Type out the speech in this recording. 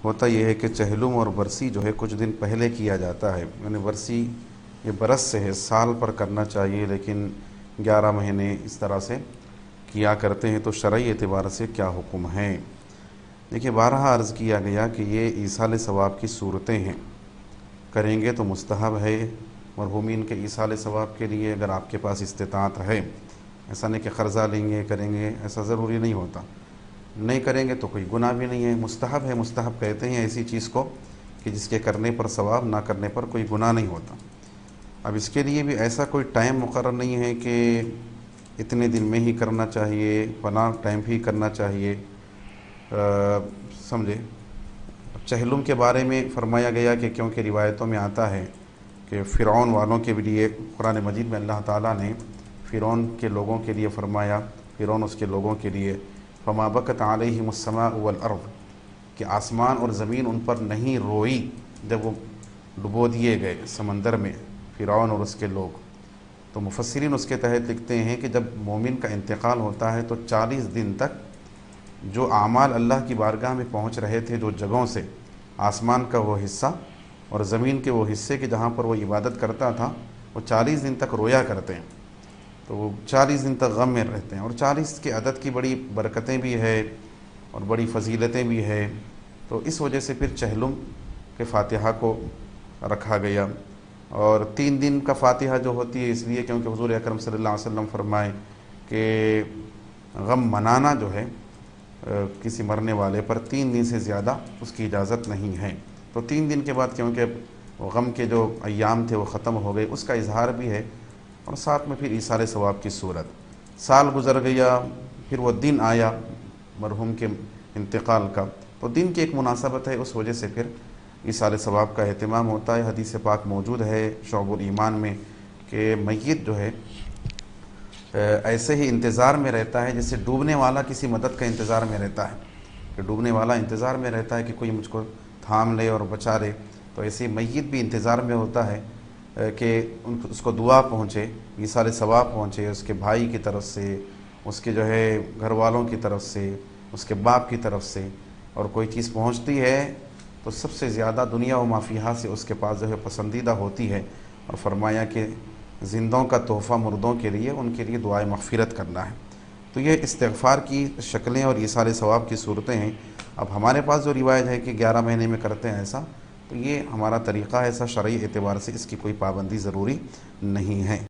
ہوتا یہ ہے کہ چہلم اور برسی جو ہے کچھ دن پہلے کیا جاتا ہے، یعنی برسی یہ برس سے ہے، سال پر کرنا چاہیے، لیکن 11 مہینے اس طرح سے کیا کرتے ہیں، تو شرعی اعتبار سے کیا حکم ہے؟ دیکھیے بارہا عرض کیا گیا کہ یہ ایصال ثواب کی صورتیں ہیں، کریں گے تو مستحب ہے مرحومین کے ایصال ثواب کے لیے، اگر آپ کے پاس استطاعت ہے۔ ایسا نہیں کہ قرضہ لیں گے کریں گے، ایسا ضروری نہیں ہوتا، نہیں کریں گے تو کوئی گناہ بھی نہیں ہے، مستحب ہے۔ مستحب کہتے ہیں ایسی چیز کو کہ جس کے کرنے پر ثواب، نہ کرنے پر کوئی گناہ نہیں ہوتا۔ اب اس کے لیے بھی ایسا کوئی ٹائم مقرر نہیں ہے کہ اتنے دن میں ہی کرنا چاہیے، فلاں ٹائم ہی کرنا چاہیے، سمجھے۔ چہلم کے بارے میں فرمایا گیا کہ کیونکہ روایتوں میں آتا ہے کہ فرعون والوں کے لیے قرآن مجید میں اللہ تعالیٰ نے فرعون کے لوگوں کے لیے فرمایا، فرعون اس کے لوگوں کے لیے فما بکت علیہم السماء والارض، کہ آسمان اور زمین ان پر نہیں روئی جب وہ ڈبو دیے گئے سمندر میں، فرعون اور اس کے لوگ۔ تو مفسرین اس کے تحت لکھتے ہیں کہ جب مومن کا انتقال ہوتا ہے تو 40 دن تک جو اعمال اللہ کی بارگاہ میں پہنچ رہے تھے، جو جگہوں سے آسمان کا وہ حصہ اور زمین کے وہ حصے کے جہاں پر وہ عبادت کرتا تھا، وہ 40 دن تک رویا کرتے ہیں، تو وہ 40 دن تک غم میں رہتے ہیں۔ اور 40 کے عدد کی بڑی برکتیں بھی ہے اور بڑی فضیلتیں بھی ہے، تو اس وجہ سے پھر چہلم کے فاتحہ کو رکھا گیا۔ اور 3 دن کا فاتحہ جو ہوتی ہے اس لیے کیونکہ حضور اکرم صلی اللہ علیہ وسلم فرمائے کہ غم منانا جو ہے کسی مرنے والے پر 3 دن سے زیادہ اس کی اجازت نہیں ہے۔ تو 3 دن کے بعد کیونکہ غم کے جو ایام تھے وہ ختم ہو گئے، اس کا اظہار بھی ہے، اور ساتھ میں پھر ایصال ثواب کی صورت۔ سال گزر گیا، پھر وہ دن آیا مرحوم کے انتقال کا، تو دن کی ایک مناسبت ہے، اس وجہ سے پھر ایصال ثواب کا اہتمام ہوتا ہے۔ حدیث پاک موجود ہے شعب الایمان میں کہ میت جو ہے ایسے ہی انتظار میں رہتا ہے جیسے ڈوبنے والا کسی مدد کا انتظار میں رہتا ہے، کہ ڈوبنے والا انتظار میں رہتا ہے کہ کوئی مجھ کو تھام لے اور بچا لے، تو ایسے میت بھی انتظار میں ہوتا ہے کہ اس کو دعا پہنچے، ایصال ثواب پہنچے، اس کے بھائی کی طرف سے، اس کے جو ہے گھر والوں کی طرف سے، اس کے باپ کی طرف سے، اور کوئی چیز پہنچتی ہے تو سب سے زیادہ دنیا و ما فیہا سے اس کے پاس جو ہے پسندیدہ ہوتی ہے، اور فرمایا کہ زندوں کا تحفہ مردوں کے لیے، ان کے لیے دعائے مغفرت کرنا ہے۔ تو یہ استغفار کی شکلیں اور ایصال ثواب کی صورتیں ہیں۔ اب ہمارے پاس جو روایت ہے کہ 11 مہینے میں کرتے ہیں ایسا، تو یہ ہمارا طریقہ ہے، ایسا شرعی اعتبار سے اس کی کوئی پابندی ضروری نہیں ہے۔